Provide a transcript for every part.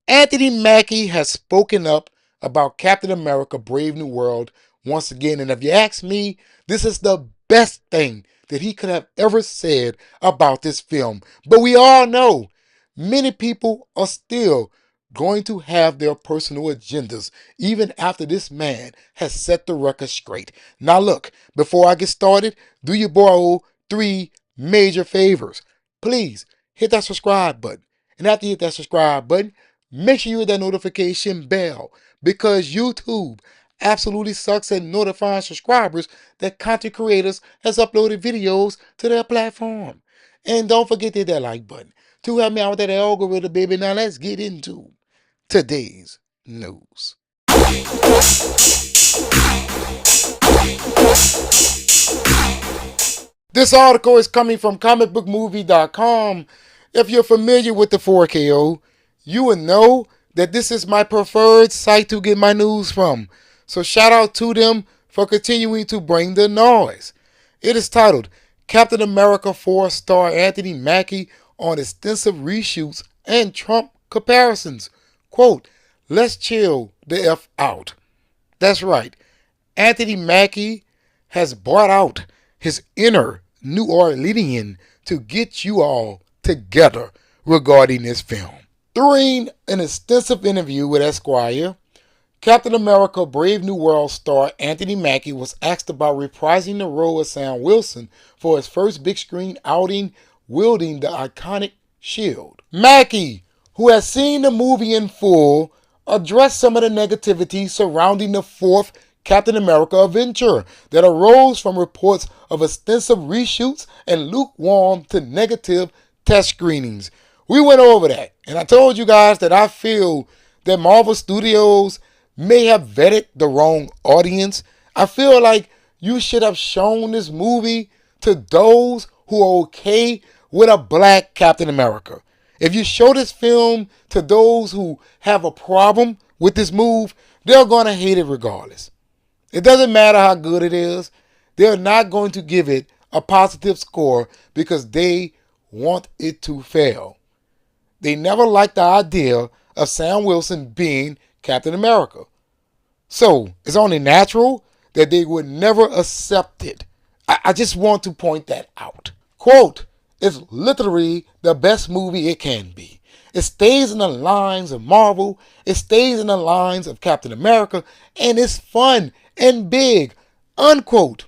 Anthony Mackie has spoken up about Captain America Brave New World once again. And if you ask me, this is the best thing that he could have ever said about this film. But we all know many people are still going to have their personal agendas even after this man has set the record straight. Now look, before I get started, do you borrow 3 major favors. Please hit that subscribe button. And after you hit that subscribe button, make sure you hit that notification bell because YouTube absolutely sucks at notifying subscribers that content creators has uploaded videos to their platform. And don't forget to hit that like button to help me out with that algorithm, baby. Now let's get into today's news. This article is coming from comicbookmovie.com. If you're familiar with the 4KO, you would know that this is my preferred site to get my news from. So shout out to them for continuing to bring the noise. It is titled Captain America 4 star Anthony Mackie on extensive reshoots and Trump comparisons. Quote, let's chill the F out. That's right. Anthony Mackie has brought out his inner New Orleanian to get you all together regarding this film. During an extensive interview with Esquire, Captain America Brave New World star Anthony Mackie was asked about reprising the role of Sam Wilson for his first big screen outing wielding the iconic shield. Mackie, who has seen the movie in full, addressed some of the negativity surrounding the fourth Captain America adventure that arose from reports of extensive reshoots and lukewarm to negative test screenings. We went over that, and I told you guys that I feel that Marvel Studios may have vetted the wrong audience. I feel like you should have shown this movie to those who are okay with a black Captain America. If you show this film to those who have a problem with this move, they're going to hate it regardless. It doesn't matter how good it is. They're not going to give it a positive score because they want it to fail. They never liked the idea of Sam Wilson being Captain America. So it's only natural that they would never accept it. I just want to point that out. Quote, it's literally the best movie it can be. It stays in the lines of Marvel. It stays in the lines of Captain America. And it's fun and big. Unquote.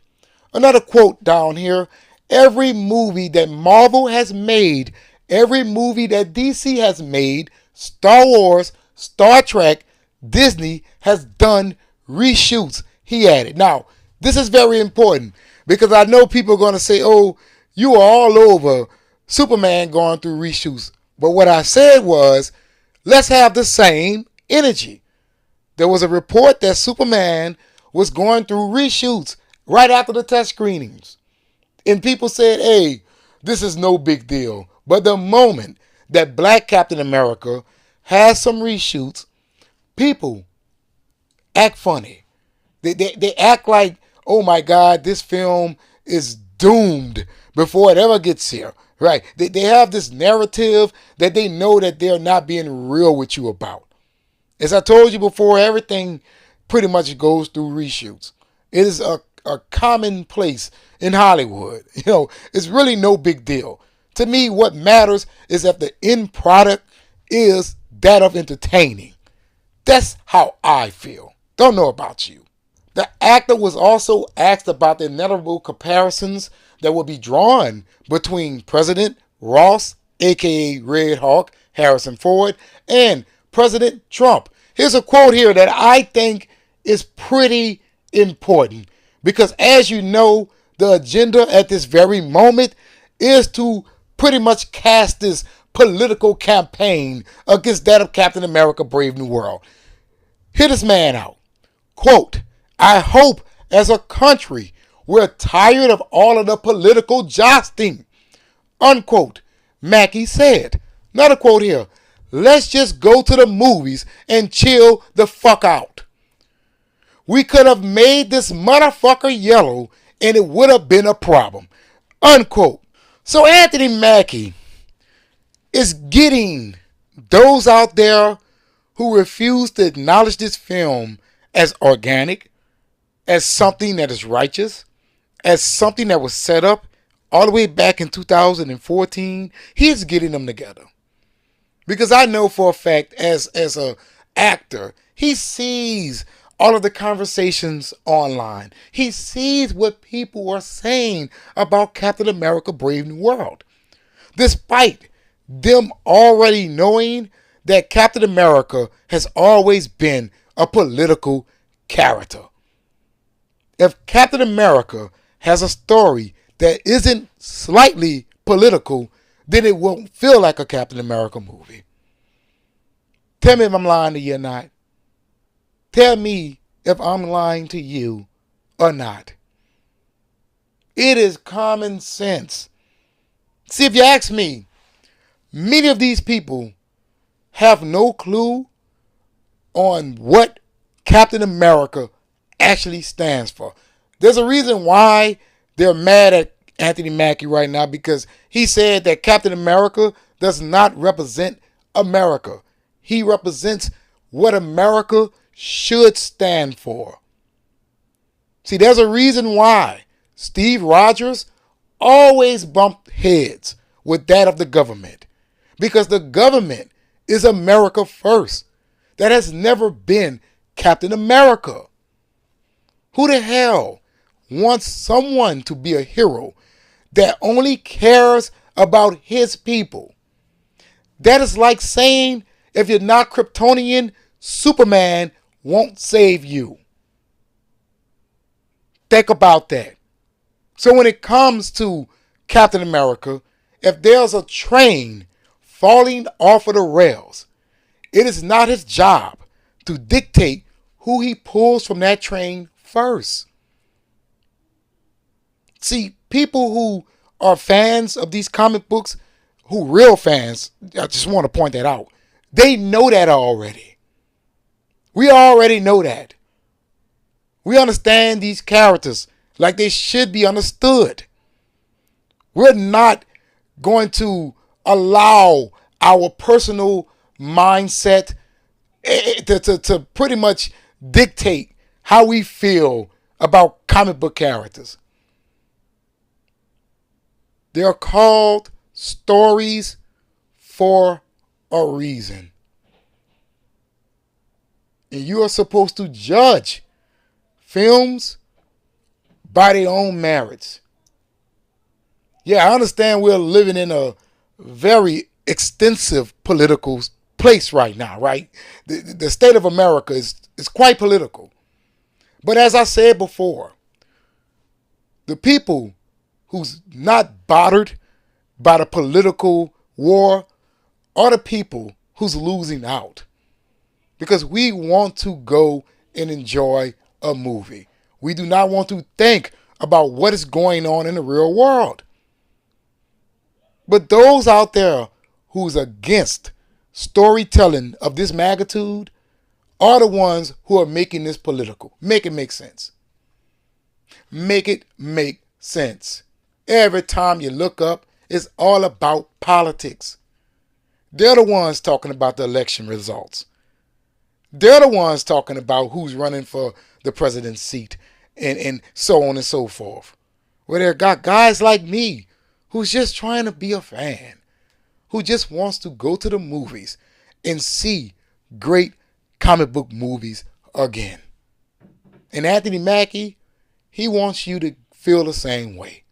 Another quote down here. Every movie that Marvel has made, every movie that DC has made, Star Wars, Star Trek, Disney has done reshoots, he added. Now, this is very important because I know people are going to say, oh, you are all over Superman going through reshoots. But what I said was, let's have the same energy. There was a report that Superman was going through reshoots right after the test screenings. And people said, hey, this is no big deal. But the moment that Black Captain America has some reshoots, people act funny. They act like, oh my God, this film is doomed before it ever gets here. Right? They have this narrative that they know that they're not being real with you about. As I told you before, everything pretty much goes through reshoots. It is a commonplace in Hollywood. It's really no big deal. To me, what matters is that the end product is that of entertaining. That's how I feel. Don't know about you. The actor was also asked about the inevitable comparisons that will be drawn between President Ross, aka Red Hawk, Harrison Ford, and President Trump. Here's a quote here that I think is pretty important because, as you know, the agenda at this very moment is to pretty much cast this political campaign against that of Captain America Brave New World. Hear this man out. Quote, I hope as a country we're tired of all of the political josting. Unquote. Mackie said. Another quote here. Let's just go to the movies and chill the fuck out. We could have made this motherfucker yellow and it would have been a problem. Unquote. So Anthony Mackie is getting those out there who refuse to acknowledge this film as organic, as something that is righteous, as something that was set up all the way back in 2014, he is getting them together. Because I know for a fact, as an actor, he sees all of the conversations online. He sees what people are saying about Captain America Brave New World. Despite them already knowing that Captain America has always been a political character. If Captain America has a story that isn't slightly political, then it won't feel like a Captain America movie. Tell me if I'm lying to you or not. Tell me if I'm lying to you or not. It is common sense. See, if you ask me, many of these people have no clue on what Captain America actually stands for. There's a reason why they're mad at Anthony Mackie right now, because he said that Captain America does not represent America. He represents what America should stand for. See, there's a reason why Steve Rogers always bumped heads with that of the government. Because the government is America first. That has never been Captain America. Who the hell wants someone to be a hero that only cares about his people? That is like saying, if you're not Kryptonian, Superman won't save you. Think about that. So when it comes to Captain America, if there's a train falling off of the rails, it is not his job to dictate who he pulls from that train first. See, people who are fans of these comic books, who real fans, I just want to point that out, they know that already. We already know that. We understand these characters like they should be understood. We're not going to allow our personal mindset to pretty much dictate how we feel about comic book characters. They're called stories for a reason. And you are supposed to judge films by their own merits. Yeah, I understand we're living in a very extensive political place right now, right? The state of America is quite political. But as I said before, the people who's not bothered by the political war are the people who's losing out. Because we want to go and enjoy a movie. We do not want to think about what is going on in the real world. But those out there who's against storytelling of this magnitude are the ones who are making this political. Make it make sense. Make it make sense. Every time you look up, it's all about politics. They're the ones talking about the election results. They're the ones talking about who's running for the president's seat and so on and so forth. Where there got guys like me who's just trying to be a fan, who just wants to go to the movies and see great comic book movies again. And Anthony Mackie, he wants you to feel the same way.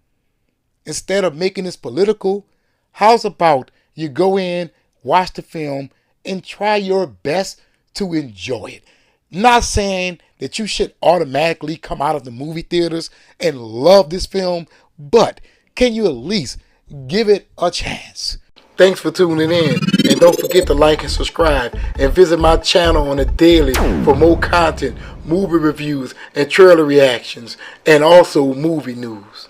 Instead of making this political, how's about you go in, watch the film, and try your best to enjoy it. Not saying that you should automatically come out of the movie theaters and love this film, but can you at least give it a chance? Thanks for tuning in, and don't forget to like and subscribe, and visit my channel on a daily for more content, movie reviews, and trailer reactions, and also movie news.